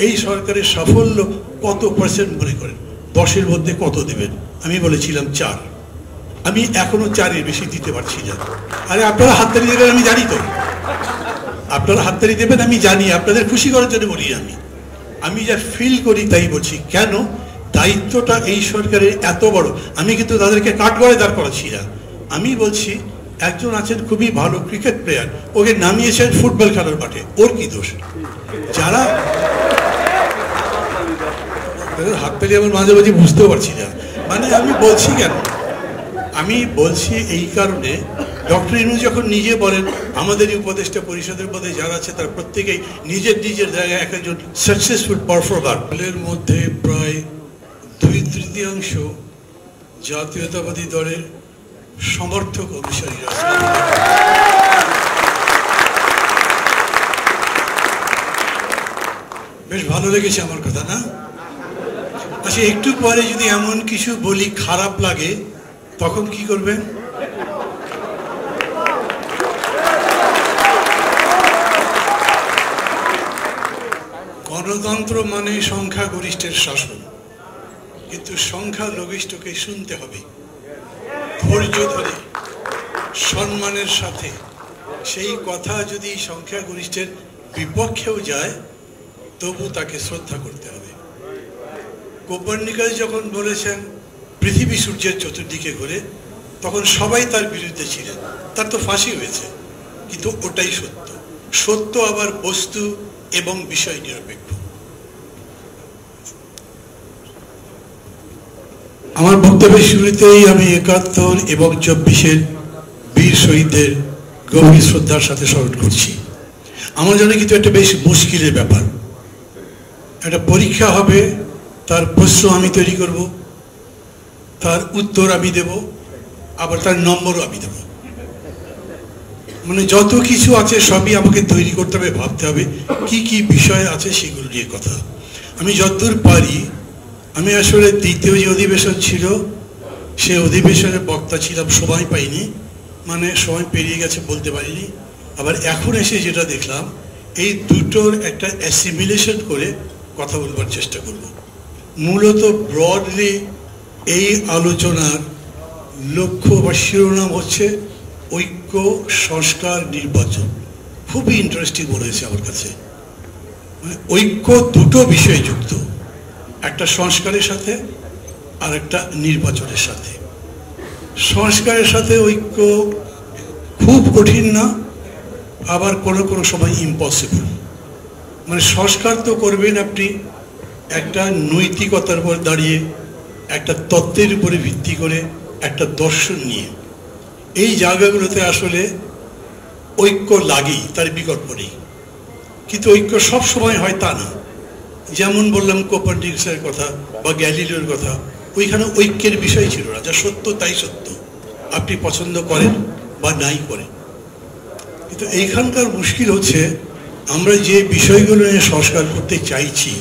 এই সরকারের সাফল্য কত পার্সেন্ট মনে করেন? 10-এর মধ্যে কত দেবেন? আমি বলেছিলাম 4। আমি এখনো 4-এর বেশি দিতে পারছি না। আরে আপনারা হাততালি দেবেন আমি জানি তো, আপনারা হাততালি দেবেন আমি জানি, আপনাদের খুশি করার জন্য বলি। আমি যা ফিল করি তাই বলছি। কেন? দায়িত্বটা এই সরকারের এত বড়। আমি কিন্তু তাদেরকে কাঠগড়ায় দাঁড় করাচ্ছি না। আমি বলছি একজন আছেন খুবই ভালো ক্রিকেট প্লেয়ার, ওকে নামিয়েছেন ফুটবল খেলার মাঠে, ওর কি দোষ? যারা হাততালি আমার মাঝে মাঝে বুঝতেও পারছি না, মানে আমি বলছি কেন? আমি বলছি এই কারণে, ডক্টর ইউনূস যখন নিজে বলেন আমাদের উপদেষ্টা পরিষদের মধ্যে যারা আছে তার প্রত্যেকেই নিজের নিজের জায়গায় একজন সাকসেসফুল পারফর্মার। দলের মধ্যে প্রায় 2/3 জাতীয়তাবাদী দলের সমর্থক অনুসারীরা আছে। বেশ ভালো লেগেছে আমার কথা, না? আচ্ছা, একটু পরে যদি এমন কিছু বলি খারাপ লাগে তখন কি করবেন? গণতন্ত্র মানে সংখ্যাগরিষ্ঠের শাসন, কিন্তু সংখ্যালঘিষ্ঠকে শুনতে হবে ধৈর্য ধরে, সম্মানের সাথে। সেই কথা যদি সংখ্যাগরিষ্ঠের বিপক্ষেও যায় তবু তাকে শ্রদ্ধা করতে হবে। কোপার্নিকাস যখন বলেছেন পৃথিবী সূর্যের চতুর্দিকে ঘুরে, তখন সবাই তার বিরুদ্ধে ছিলেন, তার তো ফাঁসি হয়েছে, কিন্তু ওটাই সত্য। সত্য আবার বস্তু এবং বিষয় নিরপেক্ষ। আমার বক্তব্যের শুরুতেই আমি 71 এবং 24-এর বীর শহীদদের গভীর শ্রদ্ধার সাথে স্মরণ করছি। আমার জন্য কিন্তু একটা বেশ মুশকিলের ব্যাপার। একটা পরীক্ষা হবে, তার প্রশ্ন আমি তৈরি করব, তার উত্তর আমি দেব, আবার তার নম্বরও আমি দেব। মানে যত কিছু আছে সবই আমাকে তৈরি করতে হবে, ভাবতে হবে কি কি বিষয় আছে সেগুলো নিয়ে কথা। আমি যতদূর পারি, আমি আসলে দ্বিতীয় যে অধিবেশন ছিল সে অধিবেশনের বক্তা ছিলাম, সময় পাইনি, মানে সময় পেরিয়ে গেছে বলতে পারিনি। আবার এখন এসে যেটা দেখলাম, এই দুটোর একটা অ্যাসিমিলেশন করে কথা বলবার চেষ্টা করব। মূলত ব্রডলি এই আলোচনার লক্ষ্য বা শিরোনাম হচ্ছে ঐক্য, সংস্কার, নির্বাচন। খুবই ইন্টারেস্টিং মনে হয়েছে আমার কাছে। মানে ঐক্য দুটো বিষয়ে যুক্ত, একটা সংস্কারের সাথে আর একটা নির্বাচনের সাথে। সংস্কারের সাথে ঐক্য খুব কঠিন না, আবার কোনো কোনো সময় ইম্পসিবল। মানে সংস্কার তো করবেন আপনি একটা নৈতিকতার উপর দাঁড়িয়ে, একটা তত্ত্বের উপরে ভিত্তি করে, একটা দর্শন নিয়ে। এই জায়গাগুলোতে আসলে ঐক্য লাগেই, তার বিকল্প নেই। কিন্তু ঐক্য সব সময় হয় তা না। যেমন বললাম কোপার্নিকাসের কথা বা গ্যালিলিওর কথা, ওইখানে ঐক্যের বিষয় ছিল না, যা সত্য তাই সত্য, আপনি পছন্দ করেন বা নাই করেন। কিন্তু এইখানকার মুশকিল হচ্ছে আমরা যে বিষয়গুলো নিয়ে সংস্কার করতে চাইছি,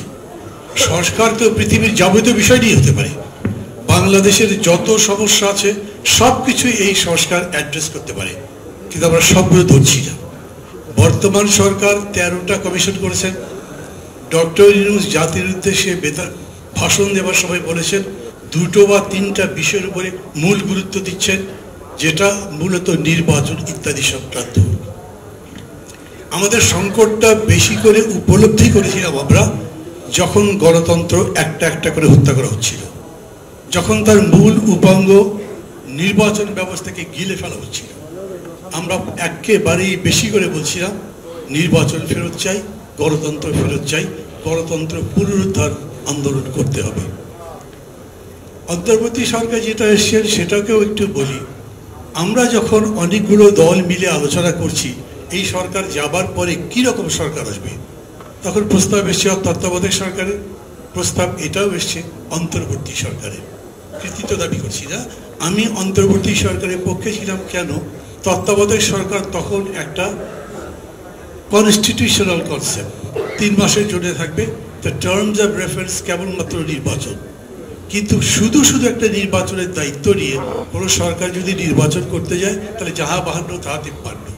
সংস্কার তো পৃথিবীর যাবতীয় বিষয় নিয়ে হতে পারে। বাংলাদেশের যত সমস্যা আছে সব কিছুই এই সংস্কার অ্যাড্রেস করতে পারে, কিন্তু আমরা সবগুলো ধরছি না। বর্তমান সরকার 13টা কমিশন করেছেন। ডক্টর ইউনূস জাতির উদ্দেশ্যে ভাষণ দেওয়ার সময় বলেছেন 2টো বা 3টা বিষয়ের উপরে মূল গুরুত্ব দিচ্ছেন, যেটা মূলত নির্বাচন ইত্যাদি সংক্রান্ত। আমাদের সংকটটা বেশি করে উপলব্ধি করেছিলাম আমরা যখন গণতন্ত্র একটা একটা করে হত্যা করা হচ্ছিল, যখন তার মূল উপাঙ্গ নির্বাচন ব্যবস্থাকে গিলে ফেলা হচ্ছিল। আমরা একেবারেই বেশি করে বলছিলাম নির্বাচন ফেরত চাই, গণতন্ত্র ফেরত চাই, গণতন্ত্র পুনরুদ্ধার আন্দোলন করতে হবে। অন্তর্বর্তী সরকার যেটা এসছেন সেটাকেও একটু বলি। আমরা যখন অনেকগুলো দল মিলে আলোচনা করছি এই সরকার যাবার পরে কি রকম সরকার আসবে, তখন প্রস্তাব এসছে তত্ত্বাবধায়ক সরকারের, প্রস্তাব এটাও এসছে অন্তর্বর্তী সরকারের। কৃতিত্ব দাবি করছি না, আমি অন্তর্বর্তী সরকারের পক্ষে ছিলাম। কেন? তত্ত্বাবধায়ক সরকার তখন একটা কনস্টিটিউশনাল কনসেপ্ট, 3 মাসের জন্য থাকবে, দ্য টার্মস অফ রেফারেন্স কেবলমাত্র নির্বাচন। কিন্তু শুধু শুধু একটা নির্বাচনের দায়িত্ব নিয়ে কোনো সরকার যদি নির্বাচন করতে যায় তাহলে যাহা বাহান্ন তাহা 53।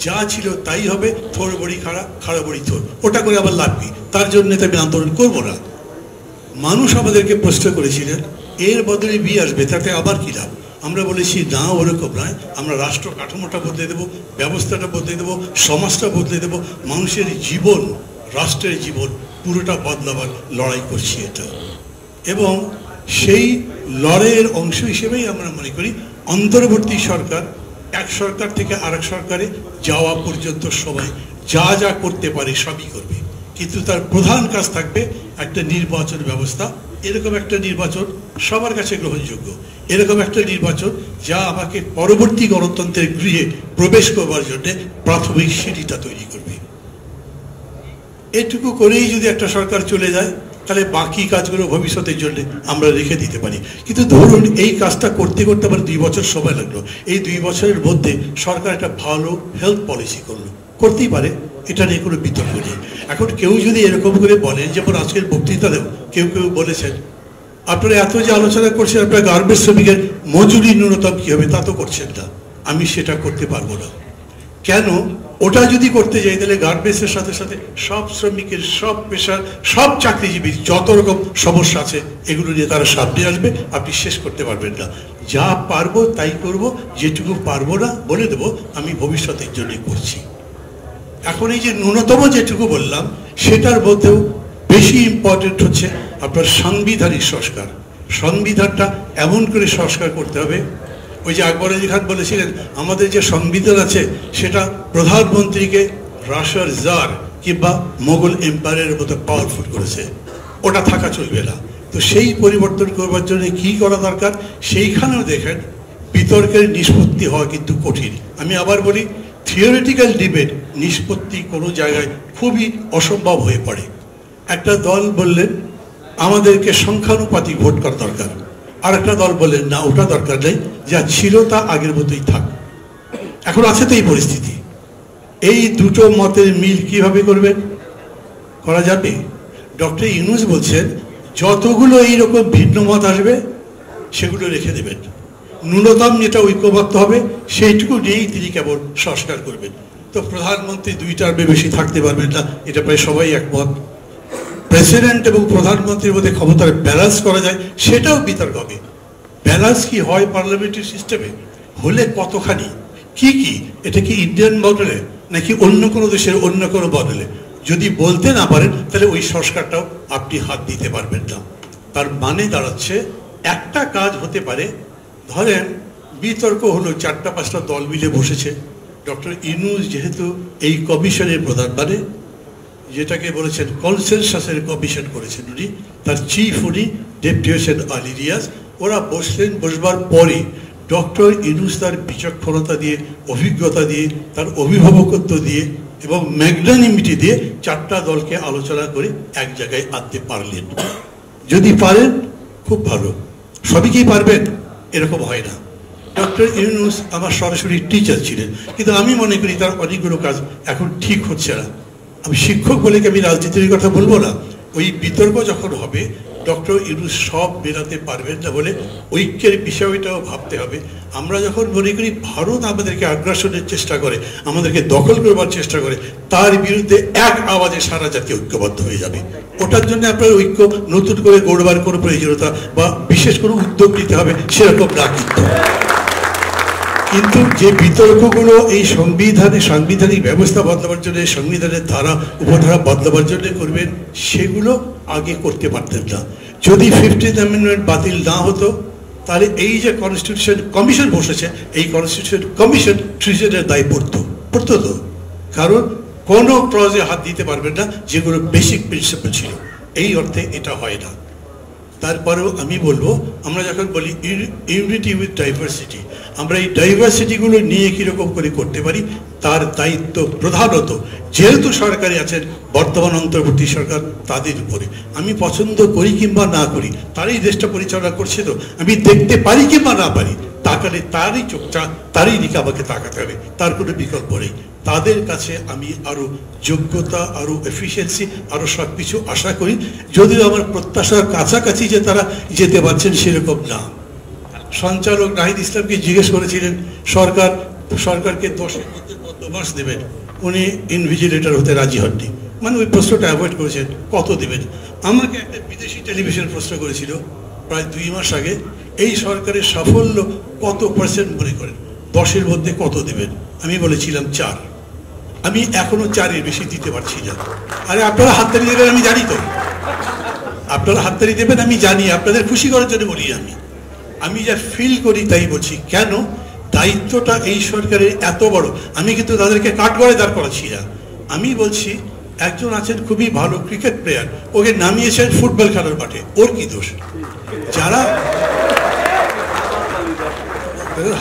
যা ছিল তাই হবে, থোর বড়ি খাড়া, খাড়া বড়ি থোর, ওটা করে আবার লাভ কি? তার জন্য তো আমি আন্দোলন করবো না। মানুষ আমাদেরকে প্রশ্ন করেছিলেন এর বদলে বি আসবে, তাতে আবার কি লাভ? আমরা বলেছি না, ওরকম নয়, আমরা রাষ্ট্র কাঠামোটা বদলে দেবো, ব্যবস্থাটা বদলে দেবো, সমাজটা বদলে দেবো, মানুষের জীবন, রাষ্ট্রের জীবন পুরোটা বদলাবার লড়াই করছি এটা। এবং সেই লড়াইয়ের অংশ হিসেবেই আমরা মনে করি অন্তর্বর্তী সরকার এক সরকার থেকে আরেক সরকারে যাওয়া পর্যন্ত সবাই যা যা করতে পারে সবই করবে, কিন্তু তার প্রধান কাজ থাকবে একটা নির্বাচন ব্যবস্থা। এরকম একটা নির্বাচন সবার কাছে গ্রহণযোগ্য, এরকম একটা নির্বাচন যা আমাকে পরবর্তী গণতন্ত্রের গৃহে প্রবেশ করবার জন্য প্রাথমিক সিঁড়িটা তৈরি করবে। এটুকু করেই যদি একটা সরকার চলে যায় তাহলে বাকি কাজগুলো ভবিষ্যতের জন্য আমরা রেখে দিতে পারি। কিন্তু ধরুন এই কাজটা করতে করতে আবার 2 বছর সময় লাগলো, এই 2 বছরের মধ্যে সরকার একটা ভালো হেলথ পলিসি করলো, করতেই পারে, এটা নিয়ে কোনো বিতর্ক নেই। এখন কেউ যদি এরকম করে বলেন, যেমন আজকের বক্তৃতাতেও কেউ কেউ বলেছেন আপনারা এত যে আলোচনা করছেন আপনারা গার্মেন্টস শ্রমিকের মজুরি ন্যূনতম কী হবে তা তো করছেন না, আমি সেটা করতে পারবো না। কেন? ওটা যদি করতে যাই তাহলে গার্মেন্টসের সাথে সাথে সব শ্রমিকের, সব পেশার, সব চাকরিজীবীর যত রকম সমস্যা আছে এগুলো নিয়ে তারা সামনে আসবে, আপনি শেষ করতে পারবেন না। যা পারবো তাই করব, যেটুকু পারবো না বলে দেবো আমি ভবিষ্যতের জন্যই করছি। এখন এই যে ন্যূনতম যেটুকু বললাম সেটার মধ্যেও বেশি ইম্পর্টেন্ট হচ্ছে আপনার সাংবিধানিক সংস্কার। সংবিধানটা এমন করে সংস্কার করতে হবে, ওই যে আকবর আলী খান বলেছিলেন আমাদের যে সংবিধান আছে সেটা প্রধানমন্ত্রীকে রাশিয়ার জার কিংবা মোগল এম্পায়ারের মতো পাওয়ারফুল করেছে, ওটা থাকা চলবে না। তো সেই পরিবর্তন করবার জন্য কি করা দরকার সেইখানেও দেখেন বিতর্কের নিষ্পত্তি হওয়া কিন্তু কঠিন। আমি আবার বলি থিওরিটিক্যাল ডিবেট নিষ্পত্তি কোনো জায়গায় খুবই অসম্ভব হয়ে পড়ে। একটা দল বললেন আমাদেরকে সংখ্যানুপাতিক ভোট করা দরকার, আর একটা দল বললেন না ওটা দরকার নেই, যা ছিল তা আগের মতোই থাক। এখন আছে তো এই পরিস্থিতি, এই দুটো মতের মিল কিভাবে করবেন? করা যাবে? ডক্টর ইউনূস বলছেন যতগুলো এইরকম ভিন্ন মত আসবে সেগুলো রেখে দেবেন, ন্যূনতম যেটা ঐক্যবদ্ধ হবে সেইটুকু নিয়েই তিনি কেবল সংস্কার করবেন। তো প্রধানমন্ত্রী 2 টার্মে বেশি থাকতে পারবেন না, এটা প্রায় সবাই একমত। প্রেসিডেন্ট এবং প্রধানমন্ত্রীর মধ্যে ক্ষমতার ব্যালেন্স করা যায় সেটাও বিতর্ক হবে। ব্যালেন্স কি হয় পার্লামেন্টারি সিস্টেমে? হলে কতখানি, কি কি, এটা কি ইন্ডিয়ান মডেলে নাকি অন্য কোনো দেশের অন্য কোনো মডেলে? যদি বলতে না পারেন তাহলে ওই সংস্কারটাও আপনি হাত দিতে পারবেন না। তার মানে দাঁড়াচ্ছে একটা কাজ হতে পারে, ধরেন বিতর্ক হলো 4-5টা দল মিলে বসেছে, ডক্টর ইউনূস যেহেতু এই কমিশনের প্রধান, মানে যেটাকে বলেছেন কনসেনসাসের কমিশন করেছেন উনি, তার চিফ উনি, ডেপুটি হচ্ছেন আলী রিয়াজ। ওরা বসলেন, বসবার পরে ডক্টর ইউনূস তার বিচক্ষণতা দিয়ে, অভিজ্ঞতা দিয়ে, তার অভিভাবকত্ব দিয়ে এবং ম্যাগনানিমিটি দিয়ে 4টা দলকে আলোচনা করে এক জায়গায় আনতে পারলেন। যদি পারেন খুব ভালো, সবই কি পারবেন এরকম হয় না। ডক্টর ইউনূস আমার সরাসরি টিচার ছিলেন, কিন্তু আমি মনে করি তার অনেকগুলো কাজ এখন ঠিক হচ্ছে না। আমি শিক্ষক বলে কি আমি রাজনীতির কথা বলবো না? ওই বিতর্ক যখন হবে ডক্টর ইউনূস সব বেরাতে পারবেন না বলে ঐক্যের বিষয়টাও ভাবতে হবে। আমরা যখন মনে করি ভারত আমাদেরকে আগ্রাসনের চেষ্টা করে, আমাদেরকে দখল করবার চেষ্টা করে, তার বিরুদ্ধে এক আওয়াজে সারা জাতি ঐক্যবদ্ধ হয়ে যাবে। ওটার জন্য আপনার ঐক্য নতুন করে গড়বার কোনো প্রয়োজনীয়তা বা বিশেষ কোনো উদ্যোগ নিতে হবে সেরকম না। কিন্তু যে বিতর্কগুলো এই সাংবিধানিক ব্যবস্থা বদলাবার জন্য, সংবিধানের ধারা উপধারা বদলাবার জন্য করবেন, সেগুলো আগে করতে পারতেন না। যদি 15th অ্যামেন্ডমেন্ট বাতিল না হতো তাহলে এই যে কনস্টিটিউশন কমিশন বসেছে, এই কনস্টিটিউশন কমিশন ট্রিজনের দায় পড়তো তো, কারণ কোনো ক্লজে হাত দিতে পারবেন না যেগুলো বেসিক প্রিন্সিপাল ছিল। এই অর্থে এটা হয় না। তারপরেও আমি বলবো আমরা যখন বলি ইউনিটি উইথ ডাইভার্সিটি, আমরা এই ডাইভার্সিটিগুলো নিয়ে কীরকম করে করতে পারি তার দায়িত্ব প্রধানত যেহেতু সরকারে আছেন বর্তমান অন্তর্বর্তী সরকার, তাদের উপরে। আমি পছন্দ করি কিংবা না করি, তারই দেশটা পরিচালনা করছে, তো আমি দেখতে পারি কিংবা না পারি, তাকালে তারই চোখটা, তারই দিকে আমাকে তাকাতে হবে, তার কোনো বিকল্প নেই। তাদের কাছে আমি আরও যোগ্যতা, আরও এফিসিয়েন্সি, আরও সব কিছু আশা করি, যদিও আমার প্রত্যাশার কাছাকাছি যে তারা যেতে পারছেন সেরকম না। সঞ্চালক নাহিদ ইসলামকে জিজ্ঞেস করেছিলেন সরকারকে 10-এর মধ্যে মাস দেবেন, উনি ইনভিজিলেটর হতে রাজি হননি, মানে ওই প্রশ্নটা অ্যাভয়েড করেছেন কত দেবেন। আমাকে একটা বিদেশি টেলিভিশন প্রশ্ন করেছিল প্রায় 2 মাস আগে, এই সরকারের সাফল্য কত পার্সেন্ট মনে করেন, 10-এর মধ্যে কত দেবেন? আমি বলেছিলাম 4। আমি এখনো 4-এর বেশি দিতে পারছি না। আরে আপনারা হাততালি দেবেন আমি জানি তো, আপনারা হাততালি দেবেন আমি জানি, আপনাদের খুশি করার জন্য বলি। আমি যা ফিল করি তাই বলছি। কেন? দায়িত্বটা এই সরকারের এত বড়, আমি কিন্তু তাদেরকে কাঠগড়ায় দাঁড় করাচ্ছি না। আমি বলছি একজন আছেন খুবই ভালো ক্রিকেট প্লেয়ার, ওকে নামিয়েছেন ফুটবল খেলার মাঠে, ওর কি দোষ? যারা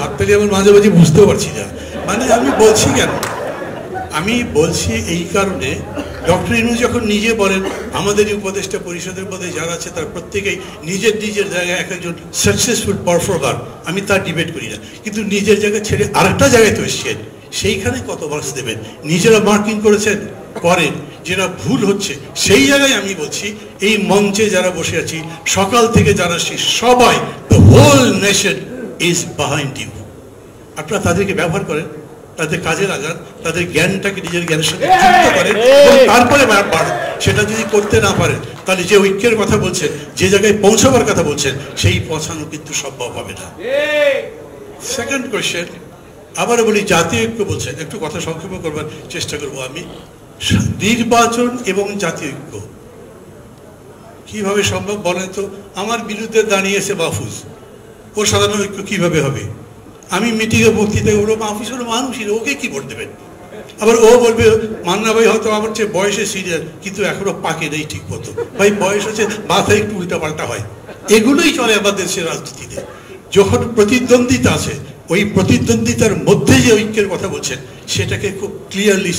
হাততালি আমার মাঝে মাঝে বুঝতেও পারছি না, মানে আমি বলছি কেন, আমি বলছি এই কারণে, ডক্টর ইউনূস যখন নিজে বলেন আমাদের উপদেষ্টা পরিষদের মধ্যে যারা আছে তার প্রত্যেকেই নিজের নিজের জায়গায় এক একজন সাকসেসফুল পারফর্মার, আমি তার ডিবেট করি না, কিন্তু নিজের জায়গায় ছেড়ে আরেকটা জায়গায় তো এসছেন, সেইখানে কত মার্কস দেবেন? নিজেরা মার্কিং করেছেন, করেন, যেটা ভুল হচ্ছে সেই জায়গায় আমি বলছি এই মঞ্চে যারা বসে আছি, সকাল থেকে যারা আসছি, সবাই, the whole nation is behind you. আপনারা তাদেরকে ব্যবহার করেন, তাদের কাজে লাগান, তাদের জ্ঞানটাকে নিজের জ্ঞানের সাথে যুক্ত করেন, তারপরে বাড়েন। সেটা যদি করতে না পারেন তাহলে যে ঐক্যের কথা বলছেন, যে জায়গায় পৌঁছাবার কথা বলছেন, সেই পৌঁছানো কিন্তু সম্ভব হবে না। সেকেন্ড কোয়েশ্চেন, আবারও বলি জাতীয় ঐক্য বলছেন, একটু কথা সংক্ষেপ করবার চেষ্টা করবো আমি। নির্বাচন এবং জাতীয় ঐক্য কিভাবে সম্ভব বলেন তো? আমার বিরুদ্ধে দাঁড়িয়েছে মাহফুজ, ওর সাধারণ ঐক্য কিভাবে হবে? আমি মিটিংয়ে বক্তৃতায় বলবো মাহফুজ হলো মানুষই, ওকে কি ভোট দেবেন? আবার ও বলবে মান্না ভাই হয়তো আমার চেয়ে বয়সে সিনিয়র, কিন্তু এখনো পাকে নেই ঠিক মতো, ভাই বয়স হচ্ছে, মাথায় একটু উল্টাপাল্টা হয়। এগুলোই চলে আমাদের দেশের রাজনীতিতে। যখন প্রতিদ্বন্দ্বিতা আছে, ওই প্রতিদ্বন্দ্বিতার মধ্যে যে ঐক্যের কথা বলছেন সেটাকে খুব ক্লিয়ারলি